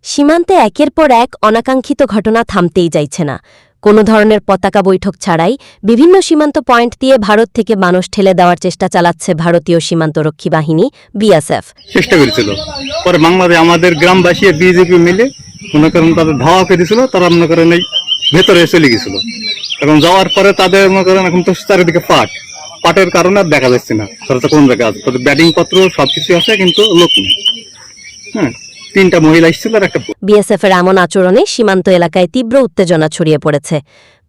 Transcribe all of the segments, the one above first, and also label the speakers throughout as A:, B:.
A: সীমান্তে একের পর এক অনাকাঙ্ক্ষিত ঘটনা থামতেই চাইছে না। কোনো ধরনের পতাকা বৈঠক ছাড়াই বিভিন্ন সীমান্ত পয়েন্ট দিয়ে ভারত থেকে মানুষ ঠেলে দেওয়ার চেষ্টা চালাচ্ছে ভারতীয় সীমান্তরক্ষী বাহিনী বিএসএফ।
B: চেষ্টা করেছিল, পরে বাংলাদেশ আমাদের গ্রামবাসী বিজেপি মিলে মনে করেন তাদের ধাওয়া করেছিল, তারা মনে করেন এই ভেতরে চলে গেছিল। এখন যাওয়ার পরে তাদের মনে করেন এখন তো চারিদিকে পাটের কারণে আর দেখা যাচ্ছে না তারা তো কোন জায়গায় আছে, তাদের ব্যাটিং পত্র সবকিছু আছে কিন্তু লোক নেই। হ্যাঁ, 3টা মহিলা এসেছিল আর একটা
A: বিএসএফ এর এমন আচরণে সীমান্ত এলাকায় তীব্র উত্তেজনা ছড়িয়ে পড়েছে।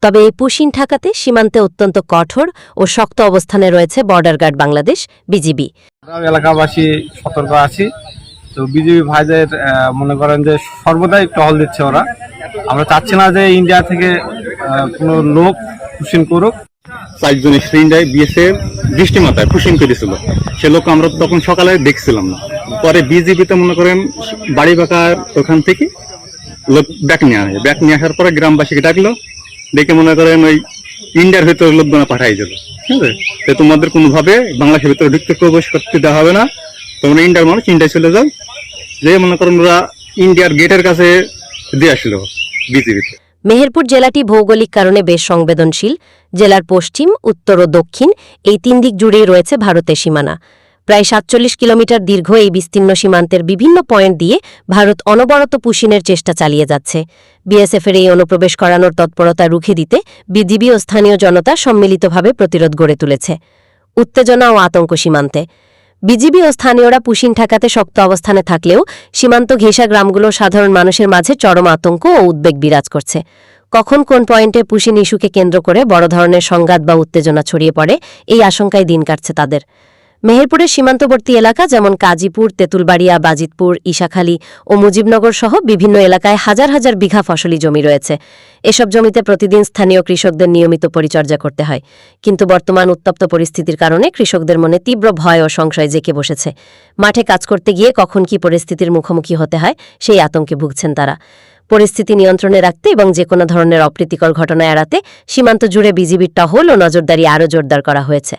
A: তবে এই পুশিন ঠেকাতে সীমান্তে অত্যন্ত কঠোর ও শক্ত অবস্থানে রয়েছে বর্ডার গার্ড বাংলাদেশ বিজিবি।
C: এলাকাবাসী সতর্ক আছি, তো বিজিবি ভাইদের মনে করেন যে সর্বদাই টহল দিচ্ছে ওরা। আমরা চাচ্ছি না যে ইন্ডিয়া থেকে কোনো লোক পুশিন করুক।
B: 4 জন ইন্ডিয়ায় বিএসএফ দৃষ্টি মাথায় পুশিং করেছিল, সে লোক আমরা তখন সকালে দেখছিলাম না। পরে বিজিবিতে মনে করেন বাড়ি বাঁকার ওখান থেকে লোক ব্যাক নিয়ে আসার পরে গ্রামবাসীকে ডাকলো, ডেকে মনে করেন ওই ইন্ডিয়ার ভেতরে লোকগুলো পাঠাই দিল। ঠিক আছে, তোমাদের কোনোভাবে বাংলাদেশের ভেতরে ঢুকতে প্রবেশ করতে দেওয়া হবে না, তোমরা ইন্ডিয়ার মানুষ ইন্ডিয়ায় চলে যাও। যে মনে করেন ওরা ইন্ডিয়ার গেটের কাছে দিয়ে আসলো বিজিবিতে।
A: মেহেরপুর জেলাটি ভৌগোলিক কারণে বেশ সংবেদনশীল। জেলার পশ্চিম, উত্তর ও দক্ষিণ এই 3 দিক জুড়েই রয়েছে ভারতের সীমানা। প্রায় 47 কিলোমিটার দীর্ঘ এই বিস্তীর্ণ সীমান্তের বিভিন্ন পয়েন্ট দিয়ে ভারত অনবরত পুশিনের চেষ্টা চালিয়ে যাচ্ছে। বিএসএফের এই অনুপ্রবেশ করানোর তৎপরতা রুখে দিতে বিজিবি ও স্থানীয় জনতা সম্মিলিতভাবে প্রতিরোধ গড়ে তুলেছে। উত্তেজনা ও আতঙ্ক সীমান্তে বিজিবি ও স্থানীয়রা পুশিন ঠেকাতে শক্ত অবস্থানে থাকলেও সীমান্ত ঘেঁষা গ্রামগুলো সাধারণ মানুষের মাঝে চরম আতঙ্ক ও উদ্বেগ বিরাজ করছে। কখন কোন পয়েন্টে পুশিন ইস্যুকে কেন্দ্র করে বড় ধরনের সংঘাত বা উত্তেজনা ছড়িয়ে পড়ে, এই আশঙ্কায় দিন কাটছে তাদের। মেহেরপুরের সীমান্তবর্তী এলাকা যেমন কাজীপুর, তেঁতুলবাড়িয়া, বাজিতপুর, ইশাখালী ও মুজিবনগর সহ বিভিন্ন এলাকায় হাজার হাজার বিঘা ফসলি জমি রয়েছে। এসব জমিতে প্রতিদিন স্থানীয় কৃষকদের নিয়মিত পরিচর্যা করতে হয়। কিন্তু বর্তমান উত্তপ্ত পরিস্থিতির কারণে কৃষকদের মনে তীব্র ভয় ও সংশয় জেঁকে বসেছে। মাঠে কাজ করতে গিয়ে কখন কি পরিস্থিতির মুখোমুখি হতে হয় সেই আতঙ্কে ভুগছেন তারা। পরিস্থিতি নিয়ন্ত্রণে রাখতে এবং যে কোনো ধরনের অপ্রীতিকর ঘটনা এড়াতে সীমান্ত জুড়ে বিজিবির টহল ও নজরদারি আরও জোরদার করা হয়েছে।